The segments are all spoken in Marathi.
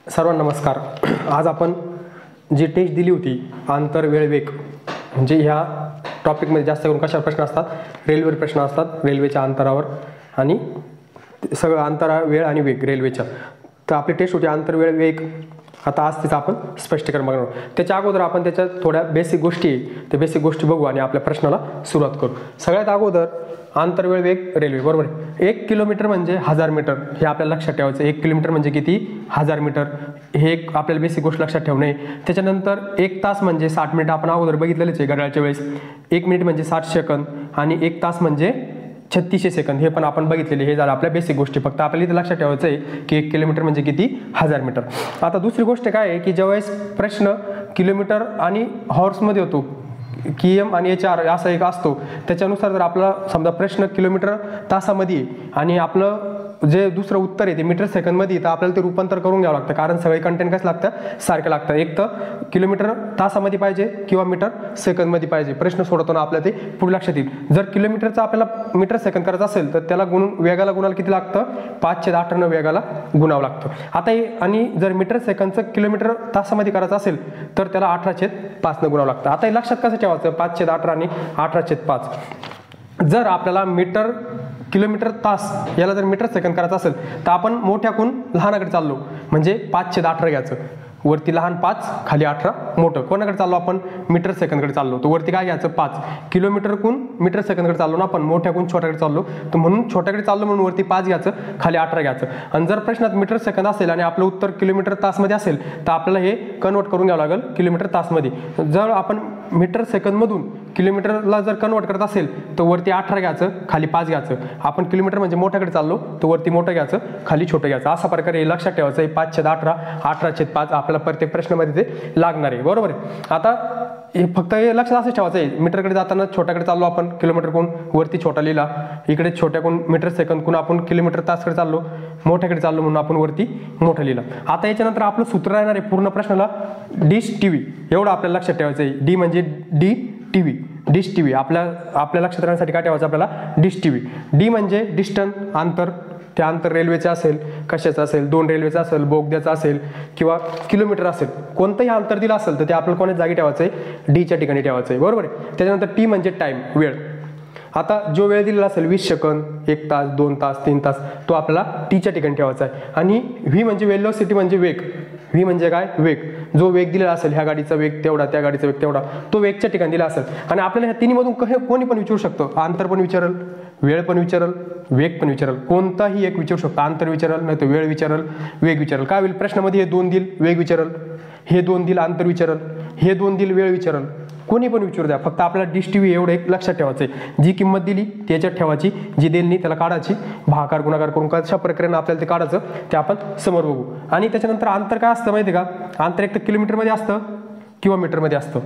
सर्वांना नमस्कार। आज आपण जी टेस्ट दिली होती आंतर वेळ वेग, म्हणजे ह्या टॉपिकमध्ये जास्त करून कशा प्रश्न असतात, रेल्वेवर प्रश्न असतात, रेल्वेच्या अंतरावर आणि सगळं अंतरा वेळ आणि वेग रेल्वेच्या। तर आपली टेस्ट होती आंतर वेळ वेग। आता आज तिचं आपण स्पष्टीकरण बघणार आहोत। त्याच्या अगोदर आपण त्याच्या थोड्या बेसिक गोष्टी आहे, त्या बेसिक गोष्टी बघू आणि आपल्या प्रश्नाला सुरुवात करू। सगळ्यात अगोदर आंतरवेळ वेग रेल्वे, बरोबर आहे। 1 किलोमीटर म्हणजे 1000 मीटर, हे आपल्याला लक्षात ठेवायचं। 1 किलोमीटर म्हणजे किती? 1000 मीटर, हे एक आपल्याला बेसिक गोष्ट लक्षात ठेवणे। त्याच्यानंतर 1 तास म्हणजे 60 मिनिट, आपण अगोदर बघितलेलेच आहे घड्याळच्या वेळेस। 1 मिनिट म्हणजे 60 सेकंद आणि 1 तास म्हणजे 3600 सेकंद, हे पण आपण बघितलेले। हे झालं आपल्या बेसिक गोष्टी। फक्त आपल्याला इथे लक्षात ठेवायचं आहे की 1 किलोमीटर म्हणजे किती? 1000 मीटर। आता दुसरी गोष्ट काय आहे की ज्यावेळेस प्रश्न किलोमीटर आणि हॉर्समध्ये होतो, KM आणि HR असा एक असतो, त्याच्यानुसार जर आपला समजा प्रश्न किलोमीटर तासामध्ये आणि आपलं जे दुसरं उत्तर आहे ते मीटर सेकंदमध्ये, तर आपल्याला ते रूपांतर करून घ्यावं लागतं, कारण सगळे कंटेंट कसं लागतं? सारखं लागतं। एक तर किलोमीटर तासामध्ये पाहिजे किंवा मीटर सेकंदमध्ये पाहिजे। प्रश्न सोडवताना आपल्याला ते पुढे लक्षात येईल। जर किलोमीटरचा आपल्याला मीटर सेकंद करायचं असेल तर त्याला वेगाला गुणाला किती लागतं? 5/8 वेगाला गुणावं लागतं। आता आणि जर मीटर सेकंदचं किलोमीटर तासामध्ये करायचं असेल तर त्याला 18/5 न गुणावं लागतं। आता हे लक्षात कसं ठेवायचं? 5/8 आणि 18/5। जर आपल्याला मीटर किलोमीटर तास याला जर मीटर सेकंद करायचं असेल तर आपण मोठ्याकून लहानाकडे चाललो, म्हणजे 5/18 घ्यायचं। वरती लहान 5, खाली 18 मोठं। कोणाकडे चाललो आपण? मीटर सेकंदकडे चाललो, तर वरती काय घ्यायचं? 5। किलोमीटरकून मीटर सेकंदकडे चाललो ना आपण, मोठ्याकून छोट्याकडे चाललो, तर म्हणून छोट्याकडे चाललो म्हणून वरती 5 घ्यायचं, खाली 18 घ्यायचं। आणि जर प्रश्नात मीटर सेकंद असेल आणि आपलं उत्तर किलोमीटर तासमध्ये असेल तर आपल्याला हे कन्वर्ट करून घ्यावं लागेल किलोमीटर तासमध्ये। जर आपण मीटर सेकंदमधून किलोमीटरला जर कन्वर्ट करत असेल तर वरती 18 घ्यायचं, खाली 5 घ्यायचं। आपण किलोमीटर म्हणजे मोठ्याकडे चाललो तर वरती मोठं घ्यायचं, खाली छोटं घ्यायचं। अशा प्रकारे हे लक्षात ठेवायचं आहे। 5/18 18/5 आपल्याला प्रत्येक प्रश्नामध्ये ते लागणार आहे, बरोबर आहे। आता हे फक्त हे लक्षात असं ठेवायचं आहे, मीटरकडे जाताना छोट्याकडे चाललो आपण, किलोमीटरकडून वरती छोटा लिहिला, इकडे छोट्याकडून मीटर सेकंदकडून आपण किलोमीटर तासकडे चाललो, मोठ्याकडे चाललो म्हणून आपण वरती मोठं लिहिलं। आता याच्यानंतर आपलं सूत्र राहणार आहे पूर्ण प्रश्नाला डिश टीव्ही, एवढं आपल्याला लक्षात ठेवायचं आहे। डी म्हणजे डी टीव्ही, डिश टीव्ही। आपल्या लक्षात राहण्यासाठी काय ठेवायचं आपल्याला? Dish TV. डी म्हणजे डिस्टन्स, अंतर, ते अंतर रेल्वेचं असेल, कशाचं असेल, 2 रेल्वेचं असेल, बोगद्याचं असेल किंवा किलोमीटर असेल, कोणतंही अंतर दिलं असेल तर ते आपल्याला कोणाच्या जागी ठेवायचं आहे? डीच्या ठिकाणी ठेवायचं आहे, बरोबर आहे। त्याच्यानंतर टी म्हणजे टाईम, वेळ। आता जो वेळ दिलेला असेल 20 सेकंद, 1 तास, 2 तास, 3 तास, तो आपल्याला टीच्या ठिकाणी ठेवायचा आहे। आणि व्ही म्हणजे वेलोसिटी म्हणजे वेग। व्ही म्हणजे काय? वेग। जो वेग दिलेला असेल, ह्या गाडीचा वेग तेवढा, त्या गाडीचा वेग तेवढा, तो वेगच्या ठिकाणी दिला असेल। आणि आपल्याला ह्या तिन्हीमधून कोणी पण विचारू शकतो, अंतर पण विचारल, वेळ पण विचारल, वेग पण विचारल, कोणताही एक विचारू शकतो। अंतर विचारल, नाही तर वेळ विचारल, वेग विचारल। काय होईल प्रश्नामध्ये? हे 2 दिल, वेग विचारल, हे 2 दिल, अंतर विचारल, हे 2 दिल, वेळ विचारल, कोणी पण विचारू द्या। फक्त आपल्याला डिश टीव्ही एवढं एक लक्षात ठेवायचं आहे। जी किंमत दिली त्याच्यात ठेवायची, जी दिली नाही त्याला काढायची, भागाकार गुणाकार करून कशा प्रकारे आपल्याला ते काढायचं ते आपण समोर बघू। आणि त्याच्यानंतर अंतर काय असतं माहिती आहे का? अंतर एक तर किलोमीटरमध्ये असतं किंवा मीटरमध्ये असतं।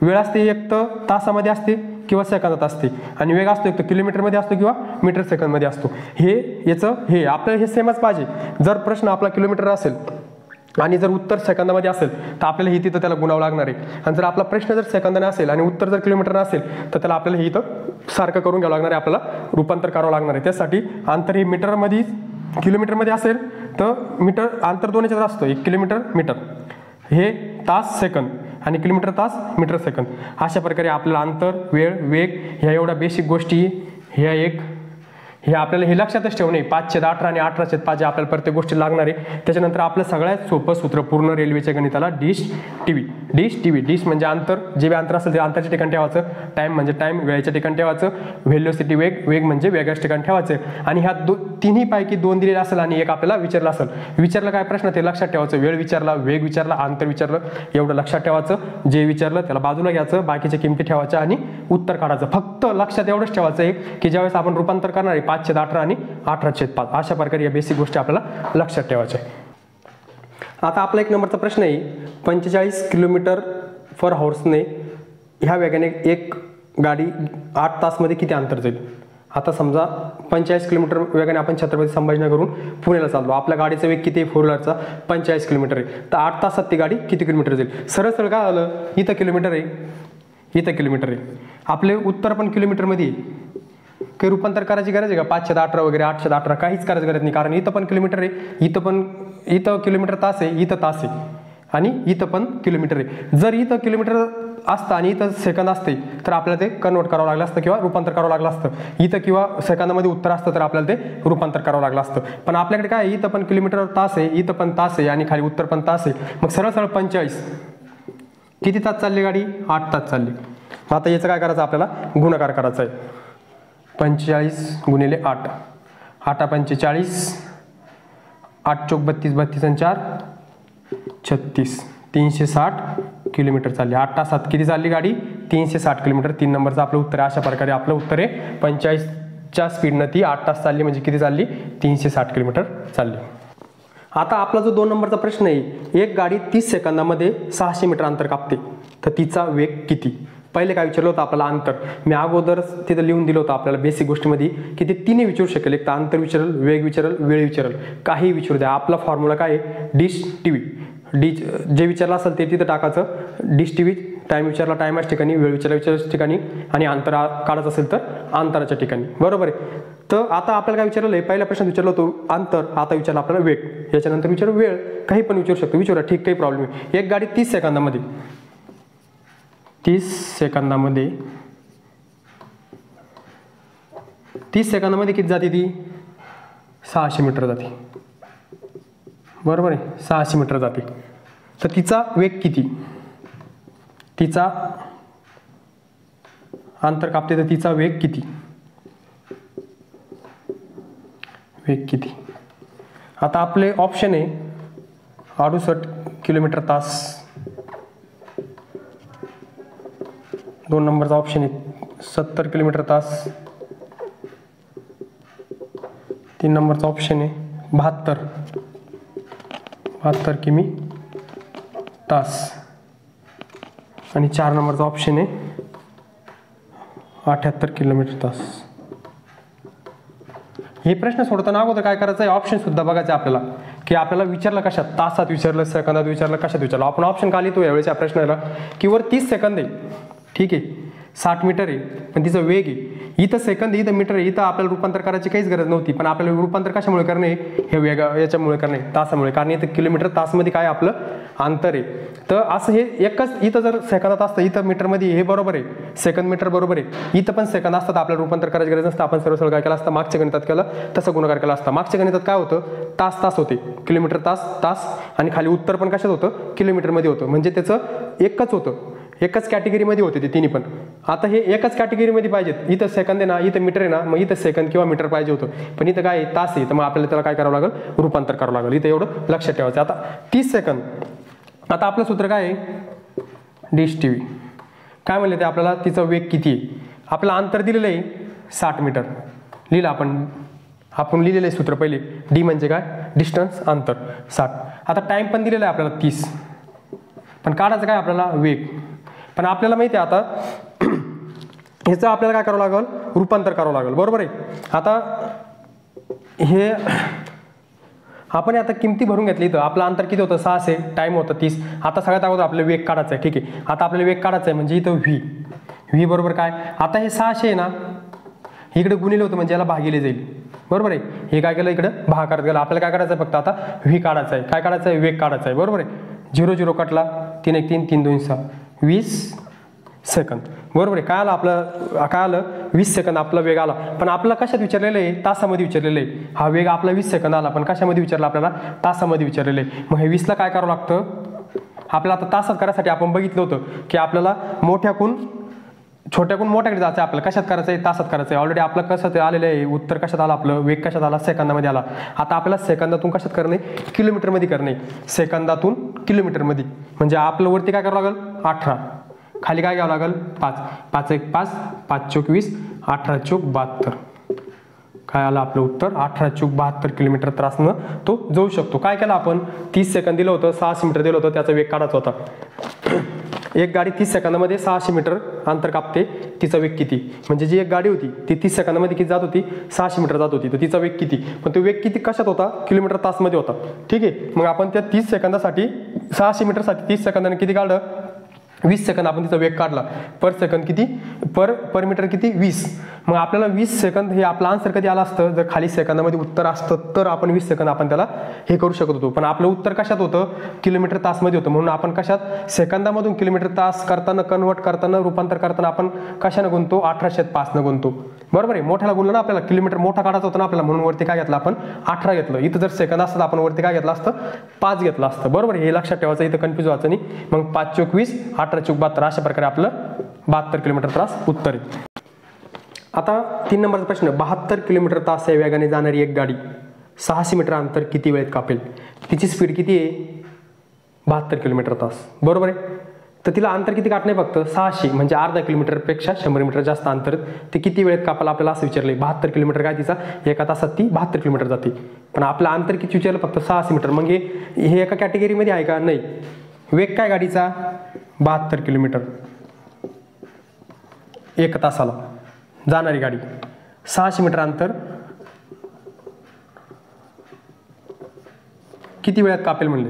वेळ असते एक तर तासामध्ये असते किंवा सेकंदात असते, आणि वेग असतो एक तर किलोमीटरमध्ये असतो किंवा मीटर सेकंदमध्ये असतो। हे आपल्याला हे सेमच पाहिजे। जर प्रश्न आपला किलोमीटर असेल आणि जर उत्तर सेकंदामध्ये असेल तर आपल्याला हे तिथं त्याला गुणावं लागणार आहे। आणि जर आपला प्रश्न जर सेकंदाने असेल आणि उत्तर जर किलोमीटर असेल तर त्याला आपल्याला हे इथं सारखं करून घ्यावं लागणार आहे, आपल्याला रूपांतर करावं लागणार आहे। त्यासाठी अंतर हे मीटरमध्ये, किलोमीटरमध्ये असेल तर मीटर अंतर 2 याच्यात असतं, 1 किलोमीटर मीटर, हे तास सेकंद, आणि किलोमीटर तास मीटर सेकंद। अशा प्रकारे आपल्याला अंतर, वेळ, वेग ह्या एवढ्या बेसिक गोष्टी, हे आपल्याला हे लक्षातच ठेवणे। 5/18 आणि 18/5 आपल्याला प्रत्येक गोष्टी लागणार आहे। त्याच्यानंतर आपलं सगळ्यात सोपं सूत्र पूर्ण रेल्वेच्या गणिताला dish TV. Dish TV, dish म्हणजे अंतर, जे अंतर असेल ते अंतरच्या ठिकाणी ठेवायचं, टाइम म्हणजे टाइम, वेळेच्या ठिकाणी ठेवायचं, व्हेलोसिटी वेग, वेग म्हणजे वेगाच्या ठिकाणी ठेवायचं। आणि ह्या तिन्ही पैकी 2 दिलेला असेल आणि एक आपल्याला विचारला असेल। विचारलं काय प्रश्न ते लक्षात ठेवायचं, वेळ विचारला, वेग विचारला, अंतर विचारलं, एवढं लक्षात ठेवायचं। जे विचारलं त्याला बाजूला घ्यायचं, बाकीच्या किमती ठेवायच्या आणि उत्तर काढायचं। फक्त लक्षात एवढंच ठेवायचं आहे की ज्यावेळेस आपण रूपांतर करणार आहे 5/18 आणि 18/5, अशा प्रकारे या बेसिक गोष्टी आपल्याला लक्षात ठेवायच्या आहे। आता आपला 1 नंबरचा प्रश्न आहे, 45 किलोमीटर पर हॉर्सने ह्या वेगाने एक गाडी 8 तासमध्ये किती अंतर जाईल? आता समजा 45 किलोमीटर वेगाने आपण छत्रपती संभाजीनगरहून पुण्याला चाललो, आपल्या गाडीचा वेग किती आहे? 4 व्हीलरचा 45 किलोमीटर आहे, तर 8 तासात ती गाडी किती किलोमीटर जाईल? सरळ सरळ काय झालं, इथं किलोमीटर आहे, इथं किलोमीटर आहे, आपले उत्तर पण किलोमीटरमध्ये आहे, काही रूपांतर करायची गरज आहे का? 518 वगैरे 818 काहीच करायची गरज नाही, कारण इथं पण किलोमीटर आहे, इथं किलोमीटर तास आहे, इथं तास आहे आणि इथं पण किलोमीटर आहे. जर इथं किलोमीटर असतं आणि इथं सेकंद असते तर आपल्याला ते कन्वर्ट करावं लागलं असतं किंवा रूपांतर करावं लागलं असतं. इथं किंवा सेकंदामध्ये उत्तर असतं तर आपल्याला ते रूपांतर करावं लागलं असतं. पण आपल्याकडे काय, इथं पण किलोमीटर तास आहे, इथं पण तास आहे आणि खाली उत्तर पण तास आहे. मग सरळ सरळ 45 किती तास चालली गाडी? 8 तास चालली. आता याचं काय करायचं, आपल्याला गुणाकार करायचा आहे. 45 गुणिले 8, 8 पंचे 40, 8 चोक 32, 32 आणि 4 36, 360 किलोमीटर चालली. 8 तासात किती चालली गाडी? 360 किलोमीटर. 3 नंबरचं आपलं उत्तर आहे. अशा प्रकारे आपलं उत्तर आहे 45च्या स्पीडनं ती 8 तास चालली, म्हणजे किती चालली? 360 किलोमीटर चालली. आता आपला जो 2 नंबरचा प्रश्न आहे, एक गाडी 30 सेकंदामध्ये 600 मीटर अंतर कापते तर तिचा वेग किती? पहिले काय विचारलं होतं आपल्याला? अंतर. मी अगोदर तिथं लिहून दिलं होतं आपल्याला बेसिक गोष्टीमध्ये की ते तिन्ही विचारू शकेल. एक तर अंतर विचारल, वेग विचारल, वेळ विचारल, काही विचारू द्या. आपला फॉर्म्युला काय आहे? Dish TV. जे विचारलं असेल ते तिथं टाकायचं. Dish TV. टाइम विचारला टायमाच्या ठिकाणी, वेळ विचारल्याच्या ठिकाणी आणि अंतर काढायचं असेल तर अंतराच्या ठिकाणी. बरोबर आहे. तर आता आपल्याला काय विचारलं आहे? पहिल्या प्रश्नात विचारलं होतं अंतर, आता विचारलं आपल्याला वेग, याच्यानंतर विचारू वेळ. काही पण विचारू शकतो, विचारा, ठीक, काही प्रॉब्लेम नाही. एक गाडी 30 सेकंदामध्ये 30 सेकंदामध्ये किती जाते ती? 600 मीटर जाते. बरोबर आहे, 600 मीटर जाते. तर तिचा वेग किती? तिचा अंतर कापते तर तिचा वेग किती? वेग किती? आता आपले ऑप्शन आहे 68 किलोमीटर तास. 2 नंबरचा ऑप्शन आहे 70 किलोमीटर तास. 3 नंबरचा ऑप्शन आहे 72 किमी तास आणि 4 नंबरचा ऑप्शन आहे 78 किलोमीटर तास. हे प्रश्न सोडताना अगोदर काय करायचं आहे? ऑप्शन सुद्धा बघायचं आपल्याला, की आपल्याला विचारलं कशात? तासात विचारलं, सेकंदात विचारलं, कशात विचारलं. आपण ऑप्शन का लिहितो यावेळेस या प्रश्नाला? की वर 30 सेकंद आहे, ठीक आहे, 60 मीटर आहे, पण तिचा वेग आहे. इथं सेकंद, इथं मीटर आहे, इथं आपल्याला रूपांतर करायची काहीच गरज नव्हती, पण आपल्याला रूपांतर कशामुळे करणे? हे याच्यामुळे करणे, तासामुळे. कारण इथं किलोमीटर तासमध्ये काय आपलं अंतर आहे. तर असं हे एकच, इथं जर सेकंदात असतं, इथं मीटरमध्ये, हे बरोबर आहे, सेकंद मीटर बरोबर आहे. इथं पण सेकंद असतात, आपल्याला रूपांतर करायची गरज नसतं. आपण सर्व काय केलं असतं? मागच्या गणितात केलं तसं गुणाकार केला असता. मागच्या गणितात काय होतं? तास होते, किलोमीटर तास आणि खाली उत्तर पण कशात होतं? किलोमीटरमध्ये होतं. म्हणजे त्याचं एकच होतं, एकच कॅटेगरीमध्ये होते ते तिन्ही पण. आता हे एकच कॅटेगरीमध्ये पाहिजेत. इथं सेकंद आहे ना, इथं मीटर आहे ना, मग इथं सेकंद किंवा मीटर पाहिजे होतं, पण इथं काय तास आहे, तर मग आपल्याला त्याला काय करावं लागेल? रूपांतर करावं लागेल. इथं एवढं लक्षात ठेवायचं. आता 30 सेकंद. आता आपलं सूत्र काय आहे? Dish TV. काय म्हणले ते आपल्याला? तिचा वेग किती आहे? आपलं अंतर दिलेलं आहे 60 मीटर. लिहिलं आपण लिहिलेलं आहे सूत्र पहिले. डी म्हणजे काय? डिस्टन्स, अंतर, 60. आता टाइम पण दिलेला आहे आपल्याला 30, पण काढायचं काय आपल्याला? वेग. पण आपल्याला माहिती आहे आता ह्याचं आपल्याला काय करावं लागेल? रूपांतर करावं लागेल. बरोबर आहे. आता हे आपण आता किमती भरून घेतली. इथं आपलं अंतर किती होतं? 600, टाइम होतं 30. आता सगळ्यात अगोदर आपलं वेग काढायचं आहे, ठीक आहे. आता आपल्याला वेग काढायचा आहे, म्हणजे इथं व्ही बरोबर काय? आता हे 600 आहे ना, इकडे गुणिले होतं म्हणजे याला भागिले जाईल. बरोबर आहे. हे काय केलं? इकडे भागाकार गेला. आपल्याला काय करायचं आहे? फक्त आता व्ही काढायचा आहे. काय काढायचं आहे? वेग काढायचा आहे. बरोबर आहे. 0 0 कटला, 3 1 3 3 2 6, 20 सेकंद. बरोबर आहे. काय आलं आपलं? काय आलं? 20 सेकंद आपला वेग आला. पण आपला कशात विचारलेलं आहे? तासामध्ये विचारलेलं आहे. हा वेग आपला 20 सेकंद आला, पण कशामध्ये विचारला आपल्याला? तासामध्ये विचारलेलं आहे. मग हे 20ला काय करावं लागतं आपल्याला? आता तासात करायसाठी आपण बघितलं होतं की आपल्याला छोट्याकून मोठ्याकडे जायचं आहे. आपल्याला कशात करायचं आहे? तासात करायचं आहे. ऑलरेडी आपलं कसं आलेलं आहे? उत्तर कशात आलं आपलं? वेग कशात आला? सेकंदामध्ये आला. आता आपल्याला सेकंदातून कशात करणे? किलोमीटरमध्ये करणे. सेकंदातून किलोमीटरमध्ये, म्हणजे आपलं वरती काय करावं लागेल? 18, खाली काय घ्यावं लागेल? 5, 5 1 5, 5 चोक 20, 18 चोक 72. काय आलं आपलं उत्तर? 18 चोक 72 किलोमीटर तासानं तो जाऊ शकतो. काय केलं आपण? 30 सेकंद दिलं होतं, 600 मीटर दिलं होतं, त्याचा वेग काढायचा होता. एक गाडी 30 सेकंदामध्ये 600 मीटर अंतर कापते, तिचा वेग किती? म्हणजे जी एक गाडी होती ती 30 सेकंदामध्ये किती जात होती? 600 मीटर जात होती. तर तिचा वेग किती? पण तो वेग किती कशात होता? किलोमीटर तासमध्ये होता, ठीक आहे. मग आपण त्या 30 सेकंदासाठी 600 मीटरसाठी 30 सेकंदाने किती काढलं? 20 सेकंद आपण तिचा वेग काढला. पर सेकंद किती? पर मीटर किती? 20. मग आपल्याला 20 सेकंद हे आपलं आन्सर कधी आलं असतं, जर खाली सेकंदामध्ये उत्तर असतं तर आपण 20 सेकंद आपण त्याला हे करू शकत होतो. पण आपलं उत्तर कशात होतं, किलोमीटर तासमध्ये होतं. म्हणून आपण कशात, सेकंदामधून किलोमीटर तास करताना, कन्वर्ट करताना, रूपांतर करताना आपण कशानं गुणतो, 1805 गुणतो. बरोबर आहे. मोठ्याला गुणलं ना, आपल्याला किलोमीटर मोठा काढायचा होता ना आपल्याला, म्हणून वरती काय घेतलं आपण, 18 घेतलं. इथं जर सेकंद असतं आपण वरती काय घेतलं असतं, 5 घेतलं असतं. बरोबर आहे. हे लक्षात ठेवायचं, इथं कन्फ्यूज व्हायचं नाही. मग 5 चोक 20, 18 चोक 72, अशा प्रकारे आपलं 72 किलोमीटर तास उत्तर आहे. आता 3 नंबरचा प्रश्न, 72 किलोमीटर तास या वेगाने जाणारी एक गाडी 600 मीटर अंतर किती वेळेत कापेल. तिची स्पीड किती आहे, 72 किलोमीटर तास. बरोबर आहे. तर तिला अंतर किती काटणे, फक्त 600, म्हणजे अर्धा किलोमीटरपेक्षा 100 मीटर जास्त अंतर ते किती वेळेत कापायला आपल्याला असं विचारलंय. 72 किलोमीटर काय तिचा, एका तासात ती 72 किलोमीटर जाते. पण आपलं अंतर किती विचारलं, फक्त 600 मीटर. मग हे एका कॅटेगरीमध्ये आहे का, नाही. वेग काय गाडीचा, 72 किलोमीटर एक तासाला जाणारी गाडी, 600 मीटर अंतर किती वेळात कापेल म्हणले,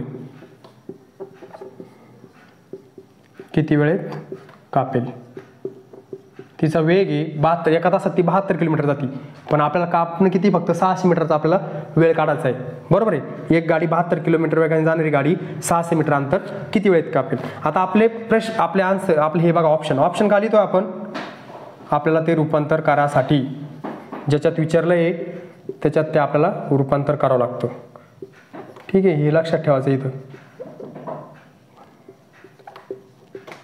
किती वेळेत कापेल. तिचा वेग आहे 72, एका तासात ती 72 किलोमीटर जाते. पण आपल्याला कापणं किती, फक्त 600 मीटरचा आपल्याला वेळ काढायचा आहे. बरोबर आहे. एक गाडी 72 किलोमीटर वेगाने जाणारी गाडी 600 मीटर अंतर किती वेळेत कापेल. आता आपले प्रश्न, आपले आन्सर, आपले हे बघा ऑप्शन का लिहितो आपण, आपल्याला ते रूपांतर करासाठी ज्याच्यात विचारलं आहे त्याच्यात ते आपल्याला रूपांतर करावं लागतं. ठीक आहे. हे लक्षात ठेवायचं. इथं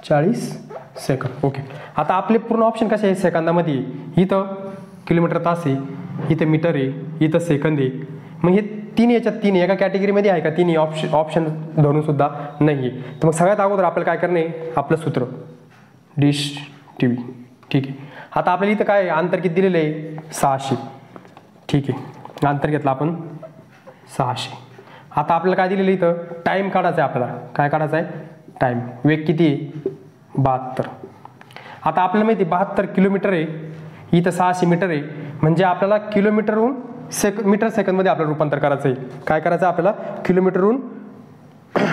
40 सेकंद. ओके. आता आपले पूर्ण ऑप्शन कसे आहे, सेकंदामध्ये. इथं किलोमीटर तास आहे, इथं मीटर आहे, इथं सेकंद आहे. मग हे तीन याच्यात तीन एका कॅटेगरीमध्ये आहे का, तिन्ही ऑप्शन धरून सुद्धा नाही आहे. तर मग सगळ्यात अगोदर आपल्याला काय करणे, आपलं सूत्र डिश टीव्ही. ठीक आहे. आता आपल्याला इथं काय अंतर किती दिलेलं आहे, 600. ठीक आहे. अंतर घेतलं आपण 600. आता आपल्याला काय दिलेलं इथं, टाईम काढायचा आहे आपल्याला. काय काढायचा आहे, टाईम. वेग किती आहे, 72. आता आपल्याला माहिती आहे 72 किलोमीटर आहे, इथं 600 मीटर आहे. म्हणजे आपल्याला किलोमीटरहून मीटर सेकंदमध्ये आपल्याला रूपांतर करायचं आहे. काय करायचं आहे आपल्याला, किलोमीटरहून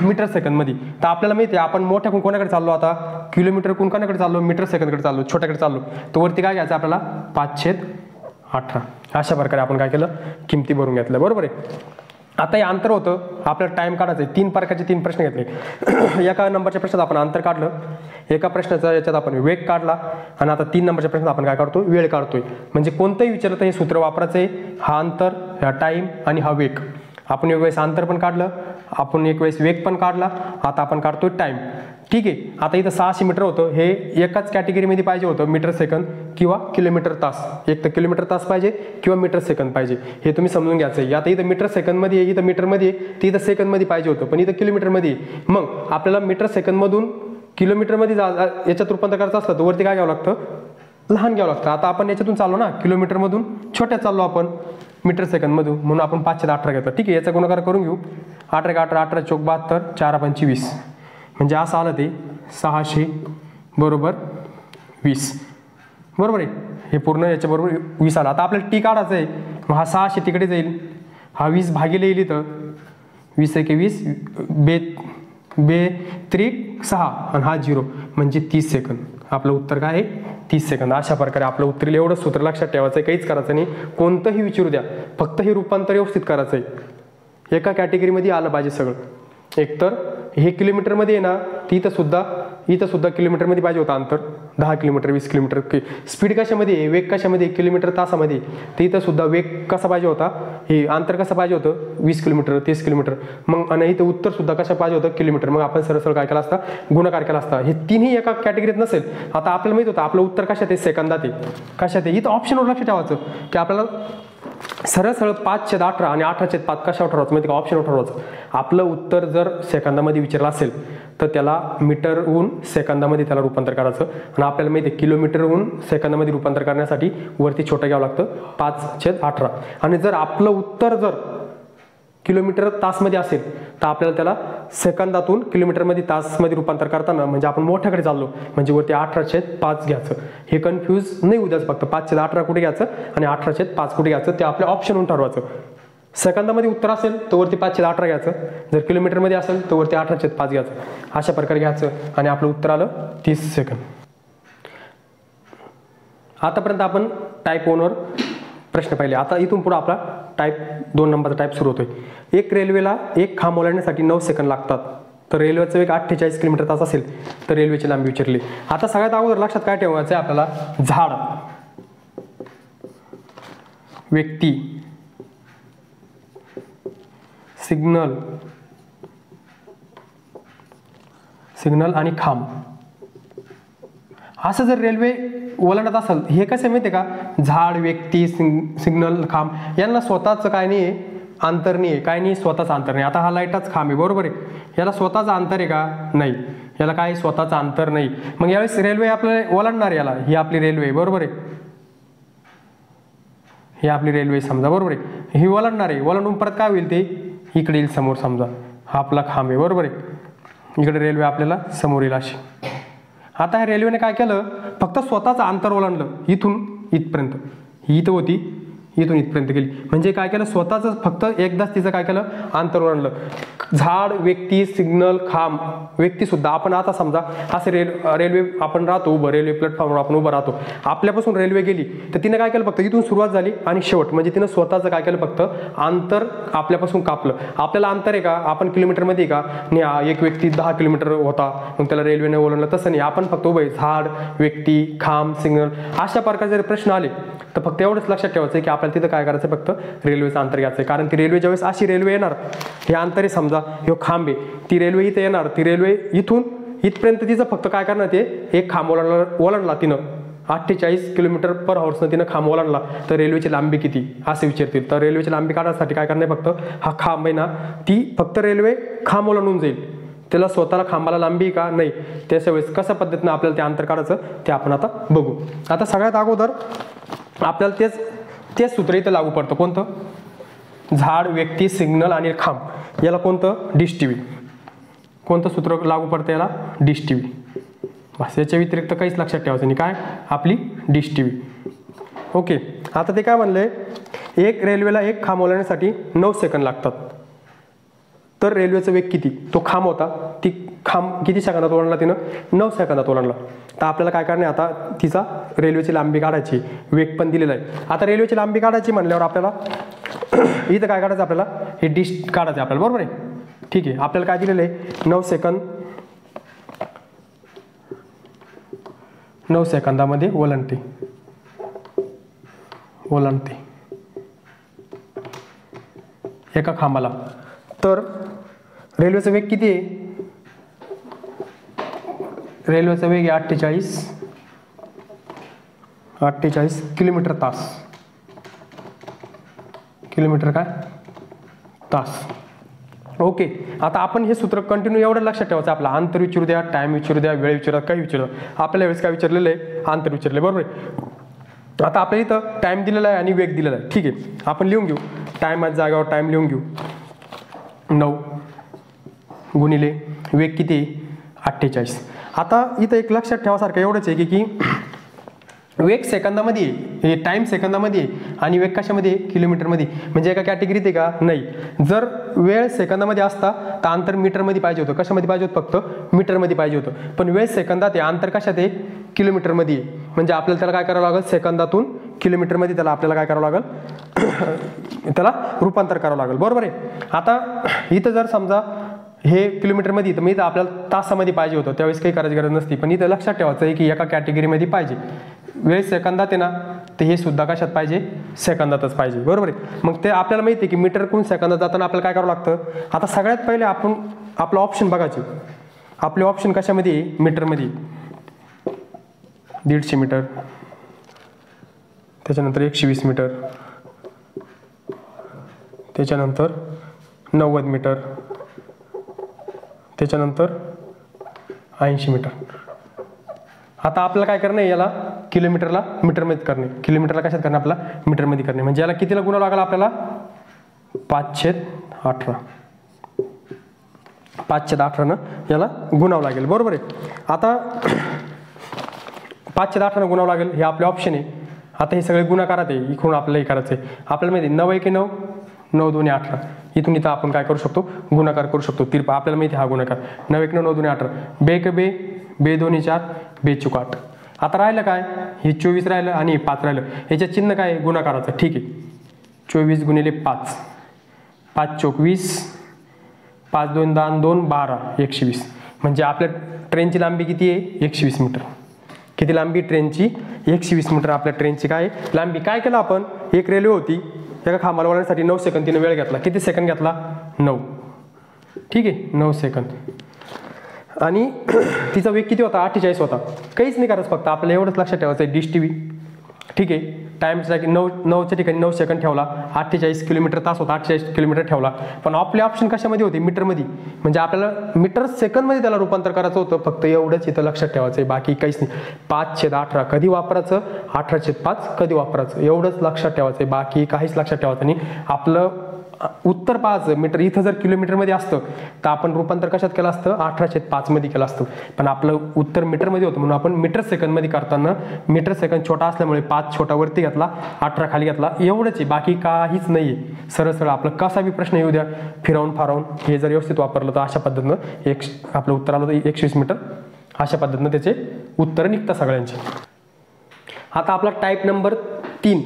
मीटर सेकंदमध्ये. तर आपल्याला माहिती आहे आपण मोठ्याकडून कोणाकडे चाललो, आता किलोमीटर कोणाकडे चाललो, मीटर सेकंदकडे चाललो, छोट्याकडे चाललो. तर वरती काय घ्यायचं आपल्याला, 5/18. अशा प्रकारे आपण काय केलं, किमती भरून घेतल्या. बरोबर आहे. आता हे अंतर होतं, आपल्याला टाइम काढायचं आहे. 3 प्रकारचे 3 प्रश्न घेतले. एका नंबरच्या प्रश्नात आपण अंतर काढलं, एका प्रश्नाचा याच्यात आपण वेग काढला, आणि आता 3 नंबरच्या प्रश्नात आपण काय काढतो, वेळ काढतोय. म्हणजे कोणतंही विचारलं तर हे सूत्र वापरायचं आहे. हा अंतर, हा टाइम आणि हा वेग. आपण एक वेळेस अंतर पण काढलं, आपण एक वेळेस वेग पण काढला, आता आपण काढतोय टाइम. ठीक आहे. आता इथं 600 मीटर होतं, हे एकाच कॅटेगरीमध्ये पाहिजे होतं, मीटर सेकंद किंवा किलोमीटर तास. एक तर किलोमीटर तास पाहिजे किंवा मीटर सेकंद पाहिजे, हे तुम्ही समजून घ्यायचं आहे. आता इथं मीटर सेकंदमध्ये आहे, इथं मीटरमध्ये आहे, तर इथं सेकंदमध्ये पाहिजे होतं, पण इथं किलोमीटरमध्ये आहे. मग आपल्याला मीटर सेकंदमधून किलोमीटरमध्ये याच्यात रूपांतर करायचं असतं, तर वरती काय घ्यावं लागतं, लहान घ्यावं लागतं. आता आपण याच्यातून चाललो ना, किलोमीटरमधून छोट्या चाललो आपण मीटर सेकंदमधून, म्हणून आपण 5/18 घेतो. ठीक आहे. याचा गुणाकार करून घेऊ. 18 18 चोक 72, 4 5 20. म्हणजे असं आलं ते 600 बरोबर 20. बरोबर आहे. हे पूर्ण याच्याबरोबर 20 आलं. आता आपल्याला टी काढायचं आहे. मग हा 600 तिकडे जाईल, हा 20 भागिले येईल इथं, 20 × 20 बे 6 आणि हा 0 म्हणजे 30 सेकंद. आपलं उत्तर काय आहे, 30 सेकंद. अशा प्रकारे आपलं उत्तर येईल. एवढं सूत्र लक्षात ठेवायचं आहे, काहीच करायचं नाही. कोणतंही विचारू द्या, फक्त हे रूपांतर व्यवस्थित करायचं आहे. एका कॅटेगरीमध्ये आलं पाहिजे सगळं. एकतर हे किलोमीटरमध्ये आहे ना, इथं सुद्धा किलोमीटरमध्ये पाहिजे होतं अंतर, 10 किलोमीटर 20 किलोमीटर. स्पीड कशामध्ये आहे, वेग कशामध्ये, किलोमीटर तासामध्ये. तर इथं सुद्धा वेग कसा पाहिजे होता, हे अंतर कसं पाहिजे होतं, 20 किलोमीटर 30 किलोमीटर. मग आणि इथं उत्तर सुद्धा कशा पाहिजे होतं, किलोमीटर. मग आपण सरळ काय केला असता, गुणाकार केला असता. हे तिन्ही एका कॅटेगरीत नसेल. आता आपल्याला माहित होतं आपलं उत्तर कशात आहे, सेकंदात आहे. कशात आहे, इथं ऑप्शनवर लक्ष ठेवायचं की आपल्याला सरळ 5/18 आणि 18/5 कशावर ठरवायचं माहिती का, ऑप्शनवर ठरवायचं. आपलं उत्तर जर सेकंदामध्ये विचारलं असेल तर त्याला मीटरहून सेकंदामध्ये त्याला रूपांतर करायचं. आणि आपल्याला माहिती आहे किलोमीटरहून सेकंदामध्ये रूपांतर करण्यासाठी वरती छोटं घ्यावं लागतं, 5/18. आणि जर आपलं उत्तर जर किलोमीटर तासमध्ये असेल तर आपल्याला त्याला सेकंदातून किलोमीटरमध्ये तासमध्ये रूपांतर करताना म्हणजे आपण मोठ्याकडे चाललो म्हणजे वरती 18/5 घ्यायचं. हे कन्फ्यूज नाही होऊ द्यायचं. फक्त 5/18 कुठे घ्यायचं आणि 18/5 कुठे घ्यायचं ते आपल्या ऑप्शनहून ठरवायचं. सेकंदामध्ये उत्तर असेल तर वरती 5/18 घ्यायचं, जर किलोमीटरमध्ये असेल तर वरती 18/5 घ्यायचं. अशा प्रकारे घ्यायचं आणि आपलं उत्तर आलं 30 सेकंद. आतापर्यंत आपण टाईप 1वर प्रश्न पाहिले. आता इथून पुढे आपला टाईप 2 नंबरचा टाईप सुरू होतोय. एक रेल्वेला एक खांब ओलांडण्यासाठी 9 सेकंद लागतात, तर रेल्वेचं वेग 48 किलोमीटर तास असेल तर रेल्वेची लांबी विचारली. आता सगळ्यात अगोदर लक्षात काय ठेवायचं आहे आपल्याला, झाड, व्यक्ती, सिग्नल आणि खांब असं जर रेल्वे ओलांडत असेल, हे कसं माहिती आहे का, झाड, व्यक्ती, सिग्नल, खांब यांना स्वतःचं काय नाही आहे, अंतर नाही आहे, काय नाही स्वतःचं अंतर नाही. आता हा लाईटाच खांब आहे बरोबर आहे, याला स्वतःचं अंतर आहे का, नाही, याला काय स्वतःचं अंतर नाही. मग यावेळेस रेल्वे आपल्याला ओलांडणार, याला ही आपली रेल्वे आहे बरोबर आहे, ही आपली रेल्वे समजा बरोबर आहे, ही ओलांडणार आहे. ओलांडून परत काय होईल, ते इकडे येईल समोर, समजा हा आपला खांब आहे बरोबर आहे, इकडे रेल्वे आपल्याला समोर येईल अशी. आता ह्या रेल्वेने काय केलं, फक्त स्वतःचं अंतर ओलांडलं, इथून इथपर्यंत, ही इथं होती, इथून इथपर्यंत गेली, म्हणजे काय केलं, स्वतःच फक्त एकदाच तिचं काय केलं, अंतर ओलांडलं. झाड, व्यक्ती, सिग्नल, खांब, व्यक्ती सुद्धा आपण आता समजा असे रेल्वे आपण राहतो उभं, रेल्वे प्लॅटफॉर्मवर आपण उभं राहतो, आपल्यापासून रेल्वे गेली तर तिने काय केलं, फक्त इथून सुरुवात झाली आणि शेवट, म्हणजे तिनं स्वतःचं काय केलं, फक्त अंतर आपल्यापासून कापलं. आपल्याला अंतर आहे का, आपण किलोमीटरमध्ये का नाही, एक व्यक्ती 10 किलोमीटर होता मग त्याला रेल्वेने ओलांडलं, तसं नाही, आपण फक्त उभं आहे. झाड, व्यक्ती, खांब, सिग्नल अशा प्रकारचे जर प्रश्न आले तर फक्त एवढंच लक्षात ठेवायचं की आपल्याला तिथं काय करायचं, फक्त रेल्वेचं अंतर घ्यायचं आहे. कारण ती रेल्वे ज्यावेळेस अशी रेल्वे येणार, हे अंतर आहे समजा, हे खांब आहे, ती रेल्वे इथे येणार, ती रेल्वे इथून इथपर्यंत तिचं फक्त काय करणार, ते एक खांब ओलांडला तिनं 48 किलोमीटर पर आवर्सनं तिनं खांब ओलांडला, तर रेल्वेची लांबी किती असे विचारतील. तर रेल्वेची लांबी काढण्यासाठी काय करणार, फक्त हा खांब आहे ना, ती फक्त रेल्वे खांब ओलांडून जाईल, त्याला स्वतःला खांबाला लांबी का नाही, त्याच्या वेळेस कशा पद्धतीनं आपल्याला ते अंतर काढायचं ते आपण आता बघू. आता सगळ्यात अगोदर आपल्याला तेच सूत्र इथं लागू पडतं, कोणतं, झाड, व्यक्ती, सिग्नल आणि खांब याला कोणतं, डिश टीव्ही, कोणतं सूत्र लागू पडतं याला, डिश टीव्ही. बस, याच्या व्यतिरिक्त काहीच लक्षात ठेवायचं नाही, काय आपली डिश टीव्ही. ओके, आता ते काय म्हणले, एक रेल्वेला एक खांब ओलांडण्यासाठी 9 सेकंद लागतात, तर रेल्वेचा वेग किती, तो खांब होता, ती खांब किती सेकंदात ओलांडला तिनं, 9 सेकंदात ओलांडला. तर आपल्याला काय करणे, आता तिचा रेल्वेची लांबी काढायची, वेग पण दिलेला आहे. आता रेल्वेची लांबी काढायची म्हणल्यावर आपल्याला इथं काय काढायचं, आपल्याला हे डिश काढायचं आपल्याला बरोबर आहे. ठीक आहे, आपल्याला काय दिलेलं आहे, 9 सेकंदामध्ये ओलांडते एका खांबाला. तर रेल्वेचा वेग किती आहे, रेल्वेचा वेग आहे 48 किलोमीटर तास, किलोमीटर काय तास. ओके, आता आपण हे सूत्र कंटिन्यू एवढं लक्षात ठेवायचं, आपला अंतर विचारू द्या, टाइम विचारू द्या, वेळ विचारू द्या, काही विचारू द्या, आपल्याला वेळेस काय विचारलेलं आहे, अंतर विचारले बरोबर आहे. आता आपल्या इथं टाइम दिलेला आहे आणि वेग दिलेला आहे. ठीक आहे, आपण लिहून घेऊ, टाइमाच्या जागेवर टाइम लिहून घेऊ, 9 गुणिले वेग किती, 48. आता इथं एक लक्षात ठेवासारखं एवढंच आहे की वेग सेकंदामध्ये आहे, हे टाइम सेकंदामध्ये आहे आणि वेग कशामध्ये, किलोमीटरमध्ये, म्हणजे एका कॅटेगरीत आहे का, नाही. जर वेळ सेकंदामध्ये असता तर अंतर मीटरमध्ये पाहिजे होतं, कशामध्ये पाहिजे होतं, फक्त मीटरमध्ये पाहिजे होतं, पण वेळ सेकंदात आहे, अंतर कशात आहे, किलोमीटरमध्ये आहे, म्हणजे आपल्याला त्याला काय करावं लागेल, सेकंदातून किलोमीटरमध्ये त्याला आपल्याला काय करावं लागेल, त्याला रूपांतर करावं लागेल बरोबर आहे. आता इथं जर समजा हे किलोमीटरमध्ये, तर मी इथं आपल्याला तासामध्ये पाहिजे होतं, त्यावेळेस काही करायची गरज नसती, पण इथं लक्षात ठेवायचं आहे की एका कॅटेगरीमध्ये पाहिजे, वेळ सेकंदात आहे ना, तर हे सुद्धा कशात पाहिजे, सेकंदातच पाहिजे बरोबर आहे. मग ते आपल्याला माहिती आहे की मीटरकडून सेकंदात जाताना आपल्याला काय करावं लागतं. आता सगळ्यात पहिले आपण आपलं ऑप्शन बघायचे, आपले ऑप्शन कशामध्ये आहे, मीटरमध्ये, 150 मीटर, त्याच्यानंतर 120 मीटर, त्याच्यानंतर 90 मीटर, त्याच्यानंतर 80 मीटर. आता आपल्याला काय करणे, याला किलोमीटरला मीटरमध्ये करणे, किलोमीटरला कशात करणे, आपल्याला मीटरमध्ये करणे, म्हणजे याला कितीला गुणावं लागेल, आपल्याला 5/18, 5/18 याला गुणावं लागेल बरोबर आहे. आता 5/18 गुणावं लागेल, हे आपले ऑप्शन आहे. आता हे सगळे गुणाकारात आहे, इकडून आपल्याला हे करायचं आहे, आपल्याला माहिती आहे 9 1 9, 9 2 18, इथून इथं आपण काय करू शकतो, गुणाकार करू शकतो. तिरपा आपल्याला माहिती आहे हा गुणाकार, 9 1 9, 9 2 18, 2 1 2, 2 2 4, 2 4 8. आता राहिलं काय, हे 24 राहिलं आणि 5 राहिलं, याच्यात चिन्ह काय गुणाकाराचं. ठीक आहे, 24 गुणिले 5, 5 चोक 20, 5 2 10 2 12, 120. म्हणजे आपल्या ट्रेनची लांबी किती आहे, 120 मीटर. किती लांबी ट्रेनची, 120 मीटर आपल्या ट्रेनची काय लांबी. काय केलं आपण, एक रेल्वे होती, एका खांबाला वळण्यासाठी 9 सेकंद तिने वेळ घेतला. किती सेकंद घेतला, 9. ठीक आहे, 9 सेकंद. आणि तिचा वेग किती होता, 48 होता. काहीच नाही करायचं, फक्त आपल्याला एवढंच लक्षात ठेवायचं आहे, डिश टी व्ही. ठीक आहे, टाईमच्या की 9च्या ठिकाणी 9 सेकंद ठेवला, 48 किलोमीटर तास होता, 48 किलोमीटर ठेवला. पण आपले ऑप्शन कशामध्ये होते, मीटरमध्ये. म्हणजे आपल्याला मीटर सेकंदमध्ये त्याला रूपांतर करायचं होतं. फक्त एवढंच इथं लक्षात ठेवायचं आहे, बाकी काहीच नाही. 5/18 कधी वापरायचं, 18/5 कधी वापरायचं, एवढंच लक्षात ठेवायचं आहे, बाकी काहीच लक्षात ठेवायचं नाही. आपलं उत्तर पाहायचं मीटर. इथं जर किलोमीटरमध्ये असतं तर आपण रूपांतर कशात केलं असतं, 18/5 मध्ये केलं असतं. पण आपलं उत्तर मीटरमध्ये होतं म्हणून आपण मीटर सेकंदमध्ये करताना मीटर सेकंद छोटा असल्यामुळे 5 छोटा वरती घेतला, 18 खाली घेतला, एवढंच आहे, बाकी काहीच नाही आहे. सरळ सरळ आपलं कसा बी प्रश्न येऊ द्या, फिरवून फारवून हे जर व्यवस्थित वापरलं तर अशा पद्धतीनं आपलं उत्तर आलं तर 120 मीटर. अशा पद्धतीनं त्याचे उत्तर निघतात सगळ्यांचे. आता आपला टाईप नंबर 3,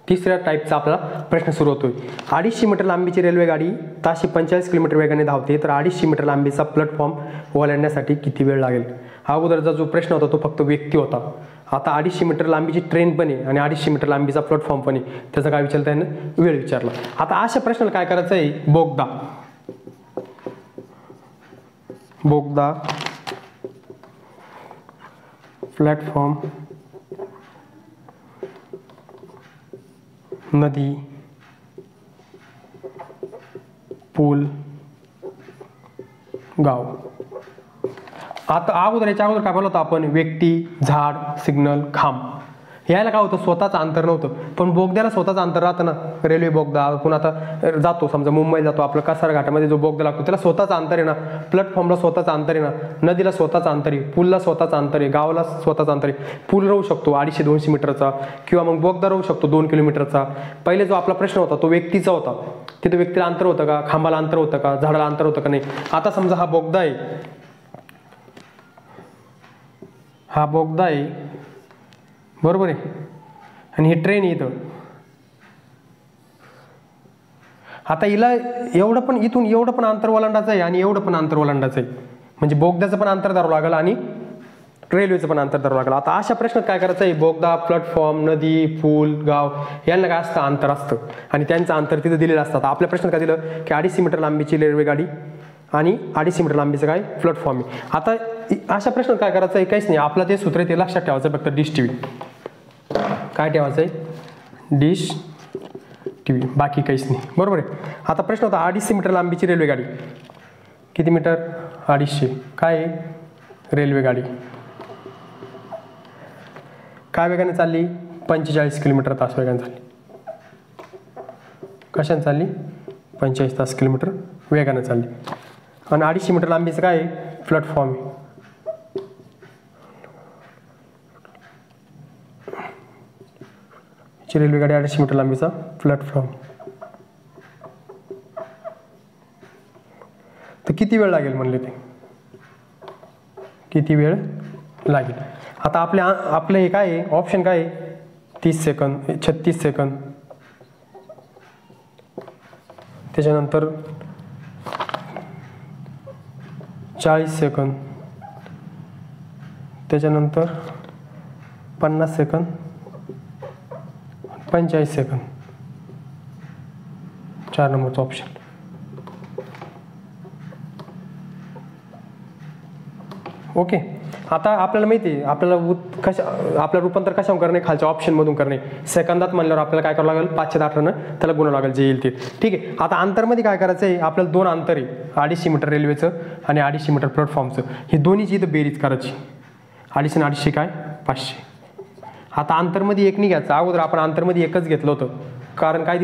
तिसऱ्या टाईपचा आपला प्रश्न सुरू होतोय. 250 मीटर लांबीची रेल्वे गाडी ताशी 45 किलोमीटर वेगाने धावते, तर 250 मीटर लांबीचा प्लॅटफॉर्म ओलांडण्यासाठी किती वेळ लागेल. हा अगोदरचा जो प्रश्न होता तो फक्त व्यक्ती होता. आता 250 मीटर लांबीची ट्रेन पण आहे आणि 250 मीटर लांबीचा प्लॅटफॉर्म पण आहे. त्याचा काय विचारता त्यानं, वेळ विचारला. आता अशा प्रश्नाला काय करायचं आहे, बोगदा, बोगदा, प्लॅटफॉर्म, नदी, पूल, गाव. आता याच्या अगोदर काय बोललो होतं आपण, व्यक्ती, झाड, सिग्नल, खांब. यायला काय होतं, स्वतःचं अंतर नव्हतं. पण बोगद्याला स्वतःचं अंतर राहतं ना. रेल्वे बोगदा आपण आता जातो, समजा मुंबईला जातो, आपलं कासार घाटामध्ये जो बोगदा लागतो त्याला स्वतःचं अंतर आहे ना. प्लॅटफॉर्मला स्वतःचं अंतर आहे ना, नदीला स्वतःचं अंतर आहे, पूलला स्वतःचं अंतर आहे, गावाला स्वतःचं अंतर आहे. पूल राहू शकतो 250-200 मीटरचा, किंवा मग बोगदा राहू शकतो 2 किलोमीटरचा. पहिले जो आपला प्रश्न होता तो व्यक्तीचा होता. तिथे व्यक्तीला अंतर होतं का, खांबाला अंतर होतं का, झाडाला अंतर होतं का नाही. आता समजा हा बोगदा आहे, हा बोगदा आहे, बरोबर आहे, आणि ही ट्रेन इथं. आता हिला एवढं पण, इथून एवढं पण अंतर ओलांडायचं आहे आणि एवढं पण अंतर ओलांडायचं आहे. म्हणजे बोगद्याचं पण अंतर धरावं लागेल आणि रेल्वेचं पण अंतर धरावं लागेल. आता अशा प्रश्नात काय करायचं आहे, बोगदा, प्लॅटफॉर्म, नदी, पूल, गाव यांना काय असतं, अंतर असतं आणि त्यांचं अंतर तिथं दिलेलं असतं. आपल्या प्रश्नात काय दिलं की 250 मीटर लांबीची रेल्वे गाडी आणि 250 मीटर लांबीचं काय प्लॅटफॉर्म आहे. आता अशा प्रश्नात काय करायचं आहे, काहीच नाही. आपलं ते सूत्र आहे ते लक्षात ठेवायचं, फक्त डिश टी व्ही. काय ठेवायचं आहे, डिश टी व्ही, बाकी काहीच नाही, बरोबर आहे. आता प्रश्न होता 250 मीटर लांबीची रेल्वे गाडी. किती मीटर, 250. काय आहे, रेल्वे गाडी काय वेगाने चालली, 45 किलोमीटर तास वेगाने चालली. कशाने चालली, 45 किलोमीटर वेगाने चालली. आणि 250 मीटर लांबीचं काय आहे, प्लॅटफॉर्म आहे. रेल्वे गाडी 250 मीटर लांबीचा प्लॅटफॉर्म. तर किती वेळ लागेल म्हणले ते, किती वेळ लागेल. आता आपलं हे काय आहे, ऑप्शन काय आहे, 30 सेकंद, 36 सेकंद, त्याच्यानंतर 40 सेकंद, त्याच्यानंतर 50 सेकंद, 45 सेकंद. 4 नंबरचा ऑप्शन. ओके. आता आपल्याला माहिती आहे आपल्याला रूपांतर कशावर करणे, खालच्या ऑप्शनमधून करणे. सेकंदात म्हणल्यावर आपल्याला काय करावं लागेल, 5/10 त्याला गुणा लागेल जे येईल ते. ठीक आहे. आता अंतरमध्ये काय करायचं आहे, आपल्याला 2 अंतर आहे, 250 मीटर रेल्वेचं आणि 250 मीटर प्लॅटफॉर्मचं. ही दोन्हीची इथं बेरीज करायची. 250 आणि 250 काय, 500. आता अंतरमध्ये 1 नाही घ्यायचं. अगोदर आपण अंतरमध्ये 1च घेतलं होतं, कारण काय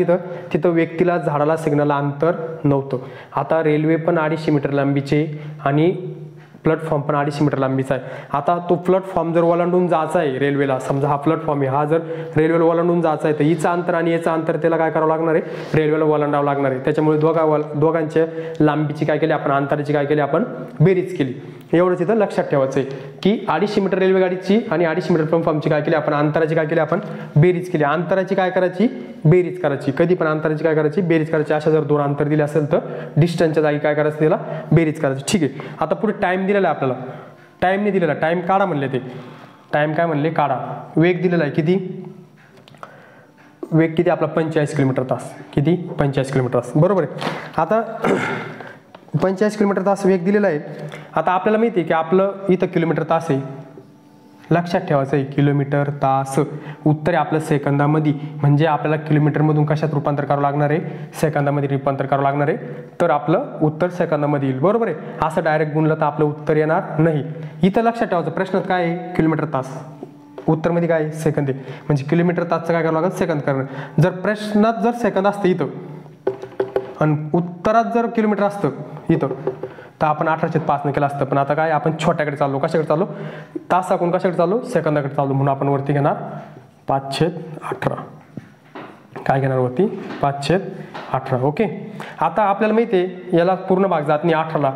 तिथं व्यक्तीला, झाडाला, सिग्नलला अंतर नव्हतं. आता रेल्वे पण 250 मीटर लांबीचे आणि प्लॅटफॉर्म पण 250 मीटर लांबीचा आहे. आता तो प्लॅटफॉर्म जर ओलांडून जायचा आहे रेल्वेला, समजा हा प्लॅटफॉर्म आहे, हा जर रेल्वेला ओलांडून जायचा आहे तर हिचं अंतर आणि याचं अंतर त्याला काय करावं लागणार आहे, रेल्वेला ओलांडावं लागणार आहे. त्याच्यामुळे दोघांच्या लांबीची काय केली आपण, अंतराची काय केली आपण, बेरीज केली. एवढंच इथं लक्षात ठेवायचं आहे की 250 मीटर रेल्वे गाडीची आणि 250 मीटर प्लॅटफॉर्मची काय केली आपण, अंतराची काय केली आपण, बेरीज केली. अंतराची काय करायची, बेरीज करायची. कधी पण अंतराची काय करायची, बेरीज करायची. अशा जर दोन अंतर दिले असेल तर डिस्टन्सच्या जागी काय करायचं, त्याला बेरीज करायची. ठीक आहे. आता पुढे टाइम दिलेला आहे आपल्याला, टाइम नाही दिलेला, टाइम काढा म्हणले ते. टाइम काय म्हणले, काढा. वेग दिलेला आहे किती, वेग किती आपला 45 किलोमीटर तास. किती, 45 किलोमीटर तास. बरोबर आहे. आता 45 किलोमीटर तास वेग दिलेला आहे. आता आपल्याला माहिती आहे की आपलं इथं किलोमीटर तास आहे, लक्षात ठेवायचं आहे किलोमीटर तास. उत्तर आहे आपलं सेकंदामध्ये, म्हणजे आपल्याला किलोमीटरमधून कशात रूपांतर करावं लागणार आहे, सेकंदामध्ये रूपांतर करावं लागणार आहे. तर आपलं उत्तर सेकंदामध्ये येईल. बरोबर आहे. असं डायरेक्ट गुणलं तर आपलं उत्तर येणार नाही. इथं लक्षात ठेवायचं, प्रश्नात काय आहे, किलोमीटर तास, उत्तरमध्ये काय सेकंद आहे, म्हणजे किलोमीटर तासचं काय करावं लागेल, सेकंद करणं. जर प्रश्नात जर सेकंद असतं इथं आणि उत्तरात जर किलोमीटर असतं इथं तर आपण 18/5 केलं असतं. पण आता काय, आपण छोट्याकडे चाललो. कशाकडे चाललो, तासाकडून कशाकडे चाललो, सेकंदाकडे चाललो. म्हणून आपण वरती घेणार 5/18. काय घेणार वरती, 5/18. ओके. आता आपल्याला माहिती आहे याला पूर्ण भाग जात नाही 18ला.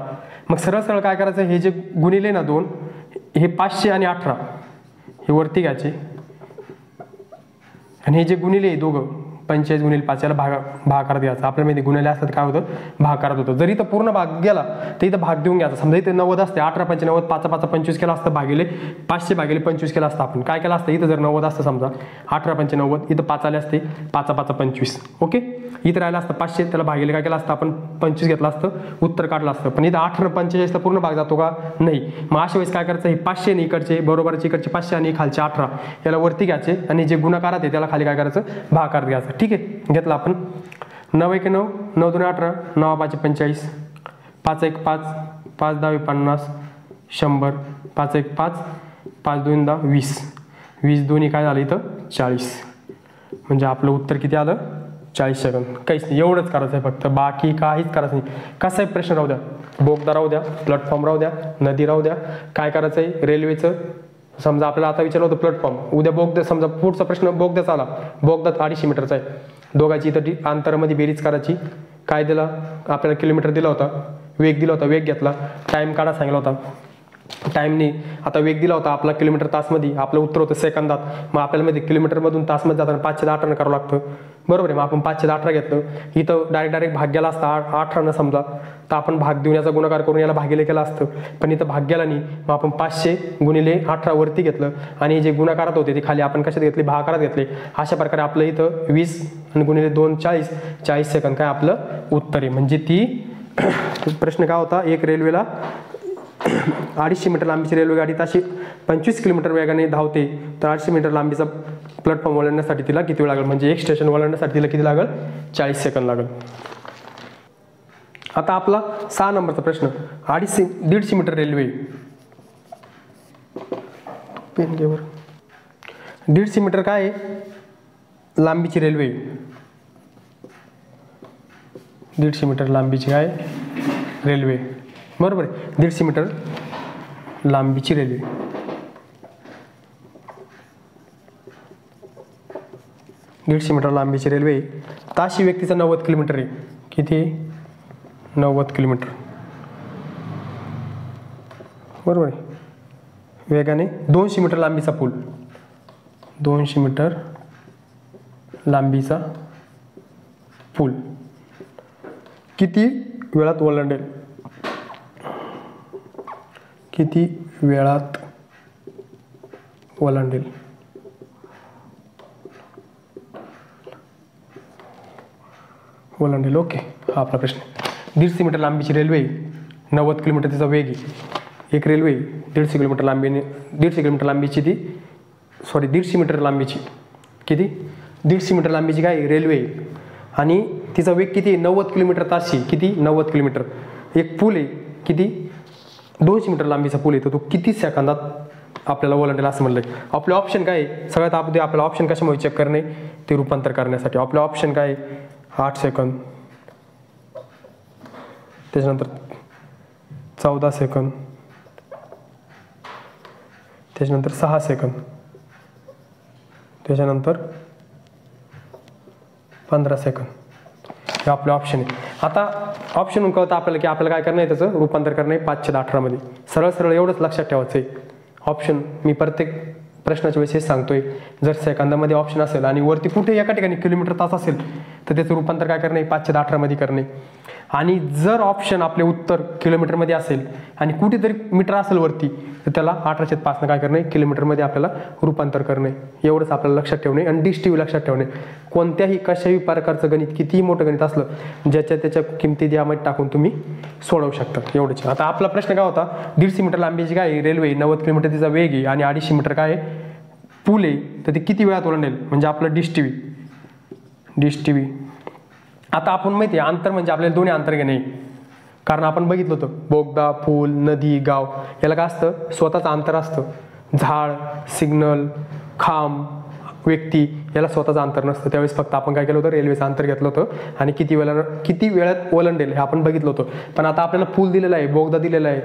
मग सरळ सरळ काय करायचं, हे जे गुणिले ना 2, हे 500 आणि 18 हे वरती घ्यायचे आणि हे जे गुणिले दोघं 45 गुणिले 5 याला भागाकार द्यायचा. आपल्याला माहिती गुणिले असतात काय होतं, भागाकार होतं. जर इथं पूर्ण भाग गेला तर इथं भाग देऊन घ्यायचा. समजा इथे 90 असते, 18×5 = 90, 5×5 = 25 केला असतं, भागिले 500 भागिले 25 केला असतं. आपण काय केलं असतं, इथं जर 90 असतं समजा, 18×5 = 90, इथं 5 आले असते, 5×5 = 25. ओके. इथं राहिलं असतं 500, त्याला भागिले काय केलं असतं आपण, 25 घेतलं असतं, उत्तर काढलं असतं. पण इथं 18×45 पूर्ण भाग जातो का, नाही. मग अशा वेळेस काय करायचं, हे 500 आणि इकडचे बरोबरचे, इकडचे 500 आणि खालचे 18 याला वरती घ्यायचे आणि जे गुणाकारात आहे त्याला खाली काय करायचं, भागाकार घ्यायचा. ठीक आहे. घेतला आपण 9×1 = 9, 9×2 = 18, 9×5 = 45, 5×1 = 5, 5×10 = 50, 100, 5×1 = 5, 5×2 = 20, 20 दोन्ही काय झालं इथं 40. म्हणजे आपलं उत्तर किती आलं, 40 सेकंद. काहीच नाही, एवढंच करायचं आहे फक्त, बाकी काहीच करायचं नाही. कसाही प्रश्न राहू द्या, बोगदा राहू द्या, प्लॅटफॉर्म राहू द्या, नदी राहू द्या, काय करायचं आहे, रेल्वेचं समजा आपल्याला आता विचारलं होतं प्लॅटफॉर्म, उद्या बोगदा, समजा पुढचा प्रश्न बोगदाचा आला, बोगदा 250 मीटरचा आहे, दोघांची इथं अंतरामध्ये बेरीज करायची. काय दिला आपल्याला, किलोमीटर दिला होता, वेग दिला होता, वेग घेतला, टाइम काढा सांगितला होता, टाइमने आता वेग दिला होता आपला किलोमीटर तासमध्ये, आपलं उत्तर होतं सेकंदात. मग आपल्याला माहिती किलोमीटरमधून तासमध्ये जाताना 5/18 करावं लागतं. बरोबर आहे. मग आपण 5/18 घेतलं, इथं डायरेक्ट भाग गेला असता 18 समजा, तर आपण भाग देऊन याचा गुणाकार करून याला भागिले केला असतं. पण इथं भाग गेला नाही, मग आपण 500 गुणिले 18 वरती घेतलं आणि जे गुणाकारात होते ते खाली आपण कशात घेतले, भागाकारात घेतले. अशा प्रकारे आपलं इथं 20 आणि गुणिले 2 40, 40 सेकंद काय आपलं उत्तर आहे. म्हणजे ती प्रश्न काय होता, एक रेल्वेला 250 मीटर लांबीची रेल्वे गाडी ताशी 25 किलोमीटर वेगाने धावते, तर 800 मीटर लांबीचा प्लॅटफॉर्म ओलांडण्यासाठी तिला किती वेळ लागेल, म्हणजे एक स्टेशन ओलांडण्यासाठी तिला किती लागेल, 40 सेकंद लागेल. आता आपला 6 नंबरचा प्रश्न, 150 मीटर रेल्वे, पेन घेवर, 150 मीटर काय आहे लांबीची रेल्वे, 150 मीटर लांबीची काय रेल्वे, बरोबर आहे. 150 मीटर लांबीची रेल्वे, 150 मीटर लांबीची रेल्वे, ताशी व्यक्तीचा 90 किलोमीटर आहे. किती, 90 किलोमीटर, बरोबर आहे. वेगाने 200 मीटर लांबीचा पूल, 200 मीटर लांबीचा पूल किती वेळात ओलांडेल, किती वेळात ओलांडेल. ओलांडेल. ओके. हा आपला प्रश्न. 150 मीटर लांबीची रेल्वे, 90 किलोमीटर तिचा वेग आहे. एक रेल्वे 150 किलोमीटर लांबीने, 150 किलोमीटर लांबीची ती, 150 मीटर लांबीची, किती 150 मीटर लांबीची काय रेल्वे आणि तिचा वेग किती, 90 किलोमीटर ताशी, किती 90 किलोमीटर. एक पूल आहे, किती 200 मीटर लांबीचा पूल आहे, तर तो किती सेकंदात आपल्याला ओलांडेल असं म्हणलं. आपले ऑप्शन काय आहे, सगळ्यात अगोदर आपल्याला ऑप्शन कशामुळे चेक करणे, ते रूपांतर करण्यासाठी. आपले ऑप्शन काय आहे, 8 सेकंद, त्याच्यानंतर 14 सेकंद, त्याच्यानंतर 6 सेकंद, त्याच्यानंतर 15 सेकंद. हे आपले ऑप्शन आहे. आता ऑप्शन कळतं आपल्याला की आपल्याला काय करणं आहे, त्याचं रूपांतर करणं आहे 5/18 मध्ये. सरळ सरळ एवढंच लक्षात ठेवायचं आहे. ऑप्शन मी प्रत्येक प्रश्नाच्या वेळेस सांगतोय, जर सेकंदामध्ये ऑप्शन असेल आणि वरती कुठे एका ठिकाणी किलोमीटर तास असेल तर त्याचं रूपांतर काय करणे, 5/18 मध्ये करणे. आणि जर ऑप्शन आपले उत्तर किलोमीटरमध्ये असेल आणि कुठेतरी मीटर असेल वरती तर त्याला 18/5 काय करणे, किलोमीटरमध्ये आपल्याला रूपांतर करणे. एवढंच आपल्याला लक्षात ठेवणे. आणि डिश टी व्ही लक्षात ठेवणे. कोणत्याही कशाही प्रकारचं गणित, कितीही मोठं गणित असलं, ज्याच्या त्याच्या किमती यामध्ये टाकून तुम्ही सोडवू शकता. एवढंच. आता आपला प्रश्न काय होता, 150 मीटर लांबीची काय आहे रेल्वे, 90 किलोमीटर तिचा वेग आहे आणि 250 मीटर काय आहे पूल आहे, तर ते किती वेळात ओलांडेल, म्हणजे आपलं डिश टी व्ही. आता आपण माहिती आहे अंतर म्हणजे आपल्याला दोन्ही अंतर घेणे, कारण आपण बघितलं होतं बोगदा, पूल, नदी, गाव याला काय असतं, स्वतःचं अंतर असतं. झाड, सिग्नल, खांब, व्यक्ती याला स्वतःचं अंतर नसतं. त्यावेळेस फक्त आपण काय केलं होतं, रेल्वेचं अंतर घेतलं होतं आणि किती वेळात ओलांडेल हे आपण बघितलं होतं. पण आता आपल्याला पूल दिलेला आहे, बोगदा दिलेला आहे,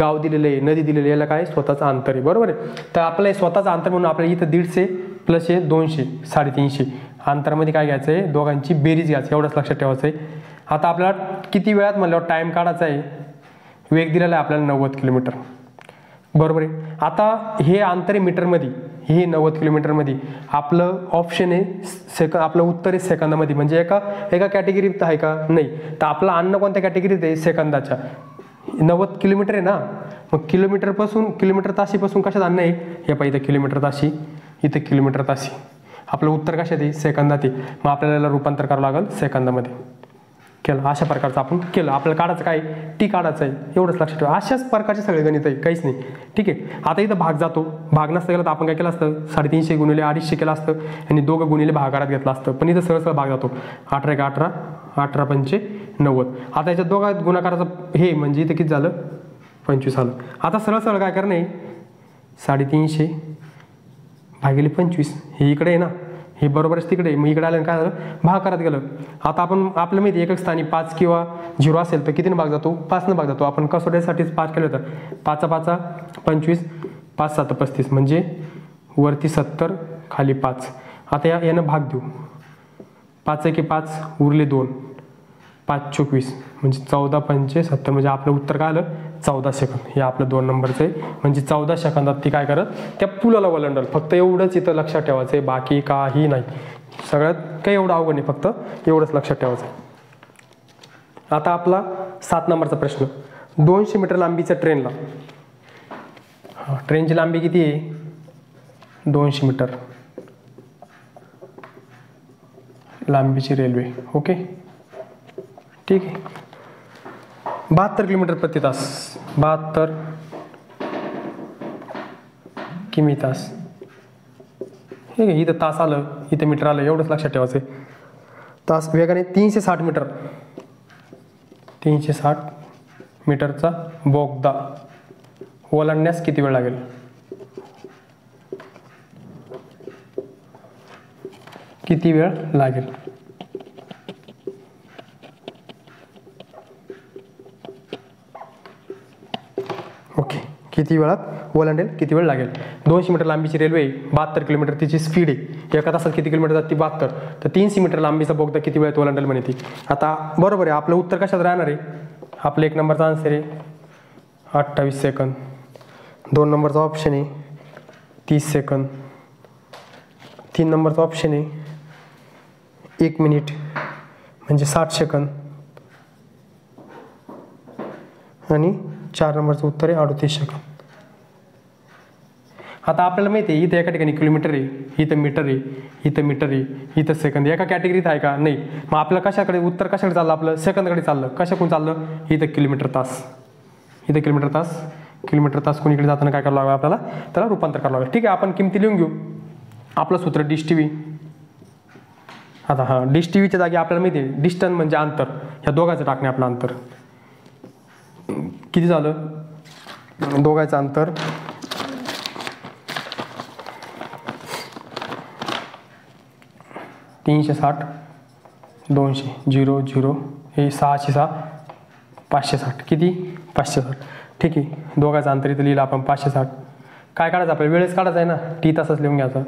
गाव दिलेलं आहे, नदी दिलेली आहे, याला काय स्वतःचं अंतर आहे. बरोबर आहे. तर आपलं स्वतःचं अंतर म्हणून आपल्याला इथं 150 प्लस 200 350 अंतरामध्ये काय घ्यायचं आहे, दोघांची बेरीज घ्यायची. एवढंच लक्षात ठेवायचं आहे. आता आपल्याला किती वेळात म्हणल्यावर टाईम काढायचा आहे, वेग दिलेला आहे आपल्याला 90 किलोमीटर. बरोबर आहे. आता हे अंतर आहे मीटरमध्ये, हे 90 किलोमीटरमध्ये. आपलं ऑप्शन आहे आपलं उत्तर आहे सेकंदामध्ये. म्हणजे एका कॅटेगरीत आहे का, नाही. तर आपलं अन्न कोणत्या कॅटेगरीत आहे, सेकंदाच्या. 90 किलोमीटर आहे ना, मग किलोमीटर ताशीपासून कशात अन्न आहे, हे पाहिजे इथं किलोमीटर ताशी, इथं किलोमीटर ताशी. आपलं उत्तर कशात आहे, सेकंदात आहे. मग आपल्याला रूपांतर करावं लागेल सेकंदामध्ये. केलं अशा प्रकारचं आपण केलं. आपल्याला काढायचं काय, टी काढायचं आहे. एवढंच लक्षात ठेवा. अशाच प्रकारचे सगळे गणित आहे, काहीच नाही. ठीक आहे. आता इथं भाग जातो. भाग नसतं गेलं तर आपण काय केलं असतं, 350 गुणिले 250 केलं असतं आणि दोघं गुणिले भागाकारात घेतलं असतं. पण इथं सरळ भाग जातो. 18 × 18 18 पंचे 90. आता याच्यात दोघात गुणाकाराचं हे म्हणजे इथं किती झालं, 25 आलं. आता सरळ काय करणे, 350 भागिले 25. हे इकडे आहे ना, हे बरोबरच तिकडे. मग इकडे आलं काय झालं, भाग करत गेलं. आता आपण आपल्या माहिती एकक स्थानी 5 किंवा 0 असेल तर कितीने भाग जातो, 5ने भाग जातो. आपण कसोटीसाठीच 5 केलं होतं. 5 × 5 = 25, 5 × 7 = 35, म्हणजे वरती 70 खाली 5. आता यानं भाग देऊ. 5 × 5 उरले 2, 5 × 24 म्हणजे 14 पंचे 70, म्हणजे आपलं उत्तर काय आलं, 14 सेकंद. हे आपलं 2 नंबरचं आहे. म्हणजे 14 सेकंदात ती काय करत, त्या पुलाला ओलांडल. फक्त एवढंच इथं लक्षात ठेवायचं आहे, बाकी काही नाही. सगळ्यात काही एवढं अवघड नाही, फक्त एवढंच लक्षात ठेवायचं. आता आपला 7 नंबरचा प्रश्न, 200 मीटर लांबीच्या ट्रेनला, ट्रेनची लांबी किती आहे, 200 मीटर लांबीची रेल्वे. ओके, ठीक आहे. 72 किलोमीटर प्रति तास, 72 किमी तास. हे इथं तास आलं, इथं मीटर आलं. एवढंच लक्षात ठेवायचं. तास वेगाने 360 मीटर, 360 मीटरचा बोगदा ओलांडण्यास किती वेळ लागेल, किती वेळ लागेल. ओके, किती वेळात ओलांडेल, किती वेळ लागेल. 200 मीटर लांबीची रेल्वे, 72 किलोमीटर तिची स्पीड आहे. एका तासात किती किलोमीटर जाते, 72. तर 300 मीटर लांबीचा बोगदा किती वेळात ओलांडेल म्हणे ती. आता बरोबर आहे, आपलं उत्तर कशात राहणार आहे, आपलं 1 नंबरचा आन्सर आहे 28 सेकंद. 2 नंबरचा ऑप्शन आहे 30 सेकंद. 3 नंबरचा ऑप्शन आहे 1 मिनिट म्हणजे 60 सेकंद. आणि 4 नंबरचं उत्तर आहे 38 सेकंद. आता आपल्याला माहिती आहे इथं एका ठिकाणी किलोमीटर आहे, इथं मीटर आहे, इथं मीटर आहे, इथं सेकंद. एका कॅटेगरीत आहे का, नाही. मग आपलं कशाकडे उत्तर कशाकडे चाललं, आपलं सेकंदकडे चाललं. कशाकडून चाललं, इथं किलोमीटर तास, इथं किलोमीटर तास. किलोमीटर तास कोणीकडे जाताना काय करावं लागलं आपल्याला, त्याला रूपांतर करावं लागलं. ठीक आहे, आपण किमती लिहून घेऊ. आपलं सूत्र डिश टी व्ही. आता डिश टी व्हीच्या जागी आपल्याला माहिती आहे डिस्टन्स म्हणजे अंतर, ह्या दोघांचं टाकणे आपलं अंतर. किती झालं, दोघांचं अंतर 360 200 0 0 हे 606 560 किती 560. ठीक आहे, दोघांचं अंतर इथं लिहिलं आपण 560. काय काढायचं आपल्याला, वेळेस काढायचं आहे ना, टी तासच लिहून घ्यायचं.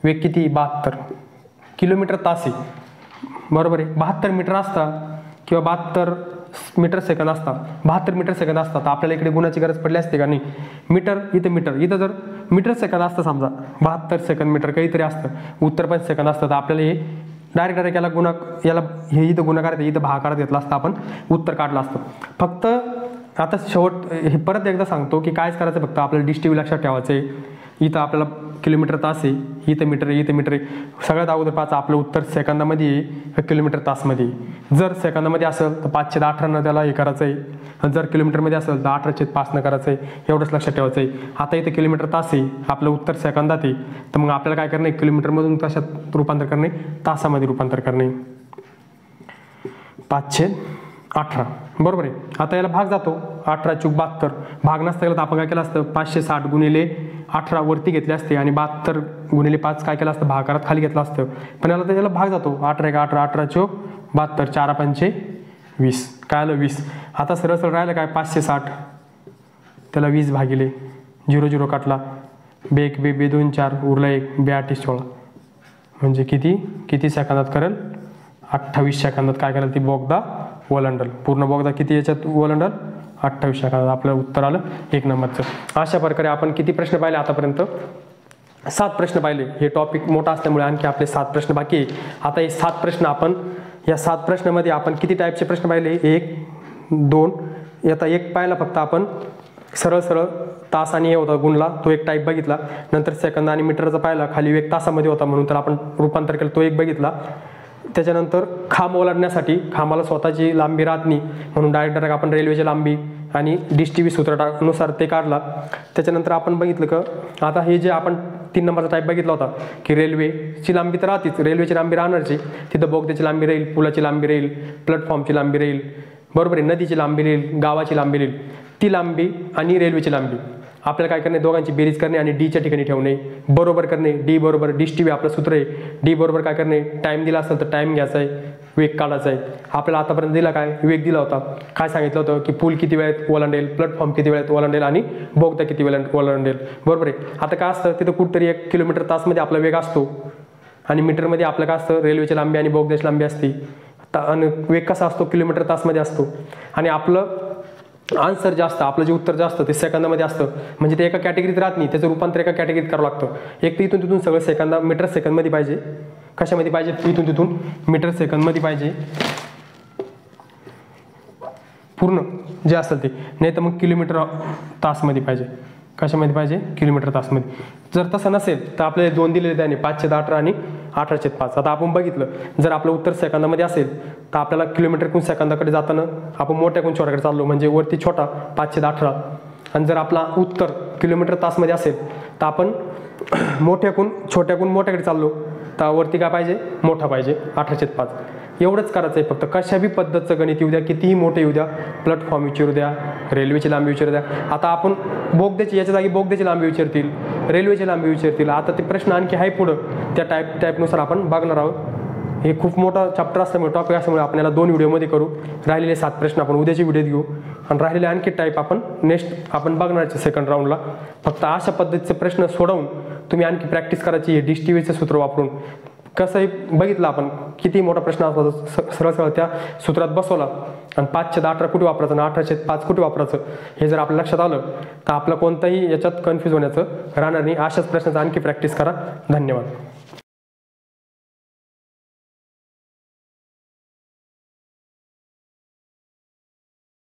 वेग किती, 72 किलोमीटर तास आहे, बरोबर आहे. 72 मीटर असता किंवा 72 मीटर सेकंद असता, 72 मीटर सेकंद असता तर आपल्याला इकडे गुणाची गरज पडली असते का नाही. मीटर, इथं जर मीटर सेकंद असतं समजा, 72 सेकंद मीटर काहीतरी असतं, उत्तर पण सेकंद असतं, तर आपल्याला हे डायरेक्ट याला हे इथं गुणाकार इथं भागाकार घेतला असता, आपण उत्तर काढलं असतं. फक्त आता शेवट हे परत एकदा सांगतो की कायच करायचं, फक्त आपल्याला डिस्टिव्ह लक्षात ठेवायचं आहे. इथं आपल्याला किलोमीटर तास आहे, इथं मीटर आहे, इथं मीटर आहे. सगळ्यात अगोदर पाच आपलं उत्तर सेकंदामध्ये आहे, किलोमीटर तासमध्ये. जर सेकंदामध्ये असेल तर 5/18 त्याला हे करायचं आहे, जर किलोमीटरमध्ये असेल तर 18/5 करायचं आहे. एवढंच लक्षात ठेवायचं आहे. आता इथं किलोमीटर तास आहे, आपलं उत्तर सेकंदात आहे, तर मग आपल्याला काय करणे, किलोमीटरमधून कशात रूपांतर करणे, तासामध्ये रूपांतर करणे. 5/18 बरोबर आहे. आता याला भाग जातो, 18×72 भाग नसता गेला तर आपण काय केलं असतं, 560 गुणिले 18 वरती घेतले असते आणि 72 गुणिले 5 काय केलं असतं, भागाकारात खाली घेतला असतं. पण याला तर याला भाग जातो, 18×18 18×72 4×5 काय आलं 20. आता सरळ सरळ राहिलं काय, 560 त्याला 20 भागिले 0 काटला, 2 1 2 2 4 उरला 1 2 8 16 म्हणजे किती सेकंदात करेल, 28 सेकंदात काय करेल ती बोगदा ओलांडल. पूर्ण बोगदा किती याच्यात ओलांडल, 28 सेकंदात. आपलं उत्तर आलं 1 नंबरचं. अशा प्रकारे आपण किती प्रश्न पाहिले आतापर्यंत, 7 प्रश्न पाहिले. हे टॉपिक मोठा असल्यामुळे आणखी आपले 7 प्रश्न बाकी आहे. आता हे 7 प्रश्न आपण, या 7 प्रश्नामध्ये आपण किती टाईपचे प्रश्न पाहिले, 1 2. आता एक पाहिला फक्त आपण, सरळ तास आणि हे होता गुणला, तो एक टाईप बघितला. नंतर सेकंद आणि मीटरचा पाहिला, खाली एक तासामध्ये होता म्हणून तर आपण रूपांतर केलं, तो एक बघितला. त्याच्यानंतर खांब ओलांडण्यासाठी खांबाला स्वतःची लांबी राहत नाही म्हणून डायरेक्ट आपण रेल्वेची लांबी आणि डिस्टिव्ही सूत्रानुसार ते काढला. त्याच्यानंतर आपण बघितलं की आता हे जे आपण 3 नंबरचा टाईप बघितला होता की रेल्वेची लांबी तर राहतेच, रेल्वेची लांबी राहणारची, तिथं बोगद्याची लांबी राहील, पुलाची लांबी राहील, प्लॅटफॉर्मची लांबी राहील, बरोबर आहे, नदीची लांबी राहील, गावाची लांबी राहील. ती लांबी आणि रेल्वेची लांबी आपल्याला काय करणे, दोघांची बेरीज करणे आणि डीच्या ठिकाणी ठेवणे, बरोबर करणे. डी बरोबर डिस्टिव्ही आपलं सूत्र आहे, डी बरोबर काय करणे, टाईम दिला असेल तर टाईम घ्यायचा आहे, वेग काढायचा आहे. आपल्याला आतापर्यंत दिला काय, वेग दिला होता, काय सांगितलं होतं की पूल किती वेळात ओलांडेल, प्लॅटफॉर्म किती वेळात ओलांडेल आणि बोगदा किती वेळात ओलांडेल, बरोबर आहे. आता काय असतं, तिथं कुठतरी 1 किलोमीटर तासमध्ये आपला वेग असतो आणि मीटरमध्ये आपलं काय असतं, रेल्वेची लांबी आणि बोगद्याची लांबी असते. आणि वेग कसा असतो, किलोमीटर तासमध्ये असतो. आणि आपलं आन्सर जास्त, आपलं जे उत्तर जास्त ते सेकंदामध्ये असतं, म्हणजे ते एका कॅटेगरीत राहत नाही, त्याचं रूपांतर एका कॅटेगरीत करावं लागतं. एक तर इथून तिथून सगळं मीटर सेकंदमध्ये पाहिजे, कशामध्ये पाहिजे, इथून तिथून मीटर सेकंदमध्ये पाहिजे पूर्ण जे असेल ते, नाही तर मग किलोमीटर तासमध्ये पाहिजे. कशामध्ये पाहिजे, किलोमीटर तासमध्ये. जर तसं नसेल तर आपल्याला 2 दिलेले त्याने, 5/18 आणि 18/5. आता आपण बघितलं, जर आपलं उत्तर सेकंदामध्ये असेल तर आपल्याला किलोमीटरकडून सेकंदाकडे जाताना आपण मोठ्याकडून छोट्याकडे चाललो, म्हणजे वरती छोटा 5/18. आणि जर आपला उत्तर किलोमीटर तासमध्ये असेल तर आपण छोट्याकडून मोठ्याकडे चाललो, तर वरती काय पाहिजे, मोठा पाहिजे, 18/5. एवढंच करायचं आहे फक्त. कशा बी पद्धतचं गणित येऊ द्या, कितीही मोठे येऊ द्या, प्लॅटफॉर्म विचारू द्या, रेल्वेची लांबी विचारू द्या. आता आपण बोगद्याची, याच्या जागी बोगद्याची लांबी विचारतील, रेल्वेची लांबी विचारतील. आता ते प्रश्न आणखी आहे पुढं, त्या टाईपनुसार आपण बघणार आहोत. हे खूप मोठा चॅप्टर असल्यामुळे, टॉपिक असल्यामुळे आपण याला 2 व्हिडिओमध्ये करू. राहिलेले 7 प्रश्न आपण उद्याची व्हिडिओ घेऊ आणि राहिलेले आणखी टाईप आपण नेक्स्ट आपण बघणार सेकंड राऊंडला. फक्त अशा पद्धतीचे प्रश्न सोडवून तुम्ही आणखी प्रॅक्टिस करायची आहे डिस्टिव्हीचं सूत्र वापरून. कसंही बघितलं आपण, किती मोठा प्रश्न असतो, सरळ त्या सूत्रात बसवला आणि 5/18 कुठे वापरायचं आणि 18/5 कुठे वापरायचं हे जर आपल्या लक्षात आलं तर आपलं कोणताही याच्यात कन्फ्यूज होण्याचं राहणार नाही. अशाच प्रश्नाचं आणखी प्रॅक्टिस करा. धन्यवाद.